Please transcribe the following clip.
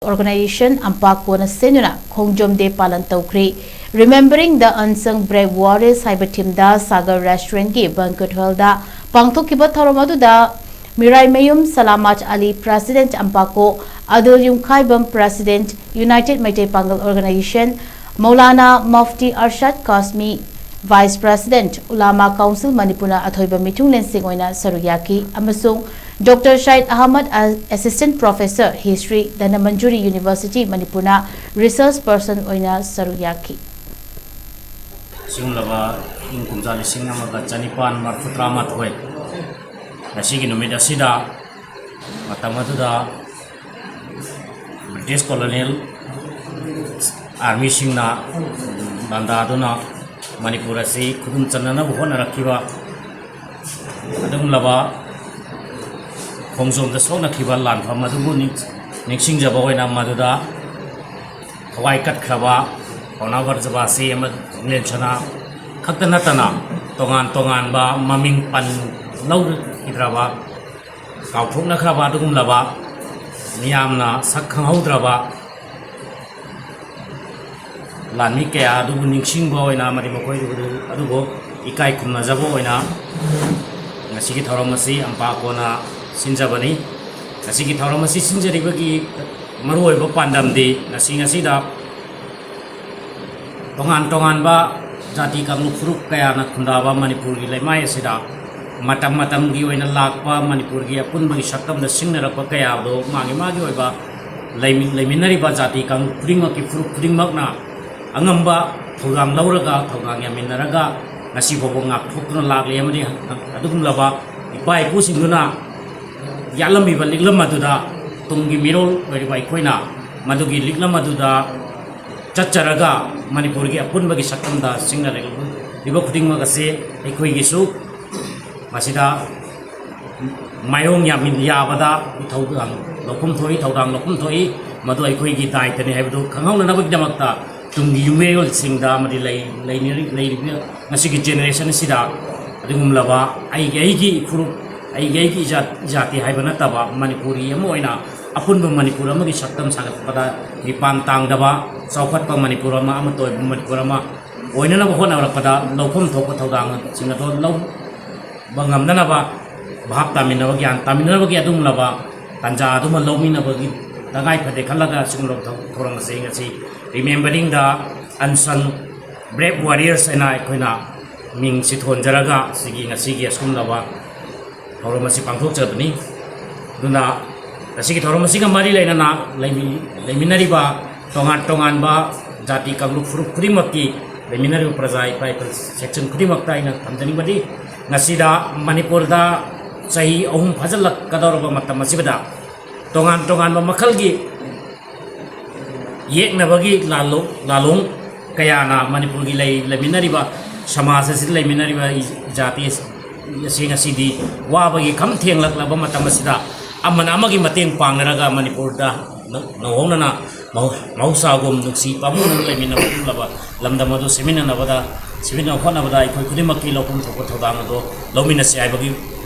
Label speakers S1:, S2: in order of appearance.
S1: Organization Ampakona Senuna Khongjom de Palan Tawkri Remembering the Unsung Brave Warriors Haibatimda Sagar Restaurant ki Banquet Hall da Pangthokiba Thoromaduda Mirai Mayum Salamat Ali President Ampako Adul Yumkhaibam President United Meitei Pangal Organization Maulana Mufti Arshad Kasmi Vice President Ulama Council Manipuna Athoiba Mitung Lensing Oina Saruyaki Amasung Dr. Shahid Ahmad Assistant Professor History Danamanjuri University Manipuna Research Person Oina Saruyaki
S2: Singulaba Inkumzali Singamaga Chanipan Marfutrama Thoi Nasigi Numida Sida Matamatuda British Colonial Army Singna Bandaduna Manipura si Kudum Chanana Buhona Rakiva Adum Lava Khongjom the Sona Kiva Land from Madubu Nixing Jaboina Maduda Hawaii Kat Krava Onavar Zabasi Lenchana Katanatana Tongan Ba Maming Pan Laur Hidrava Kaupuna Krava Dum Lava Niamna Sakhaudrava Lanike Adu Nixing Boina Marimoko Adubo Ikai Kuna Zaboina Nasiki Toromasi Ampakona Sinjabani Nasiki Tauramasi Sinjaribagi Maru Pandam de Nasingasida Tongan Ba Jati Kamufruk Kayana Kundava Manipuri Lemaya Sida Matam Giwina Lakpa Manipurgia Punbagi Shakam the Sinara Pakayado Magi Oba Leminari Bajati Kam Primaki Fruk Primagna Angamba Togam Lauraga Toganga Minaraga Nasibobonga Pukuna Lagli Amadi Adum Lava Ipai Pusinguna Yalami Ligla Maduda Tungi Mirol whereby Koina Madugi Ligla Maduda Chacharaga Manipurgi Apunbagi Sakanda Singa Riba Puting Magase Equigisu Masida Mayong Yamin Yabada Taugang Lokum Toi Taudang Lokum Toi Madu Equigi died and have to come on another Damata Tungi Umail Singda Madilay Nasiki Generation Sida Adum Lava Aigi Furu Aigi Jati Hibanataba, Manipuri, Moina, Apunba Manipura, Magi Shaktam Sagapada, Nipan Tangdaba, Saukat Manipurama, Amato, Manipurama, Oina Hona Pada, Lokum Tokotang, Sinaton, Low Bangam Nanaba, Bahapta Minavagian, Taminavagiadum Lava, Tanja Duma Lomina Bagi, Tangai Pate Kalaga, Singlo Torang saying, remembering the unsung brave warriors and I Koina, Ming Siton Jaraga, Sigi Askumlava. Thoromasi Pangthok Jabni Duna Rasiki Thoromasi Mari Lena Leminariba Tongan Ba Jati Kamlu Primaki Leminari Prazai Piper Section Primakta in Tanzanibadi Nasida Manipurda Sahi Om Pazalak Kadorba Matamasibada Tongan Ba Makalgi Yek Nabagi Lalong Kayana Manipurgi Leminariba Shamas Leminariba Jati Sing a CD, Wabagi come Tiang Laba Matamasida, Amanamagi Mating Pangaraga Manipurda, Nohona, Mausagum, Nuxi, Pamun, Lemina Lava, Lamdamado, Semina Navada, Semina Honavada, Kudimaki Locum Tokotodamado, Lomina Siabagi,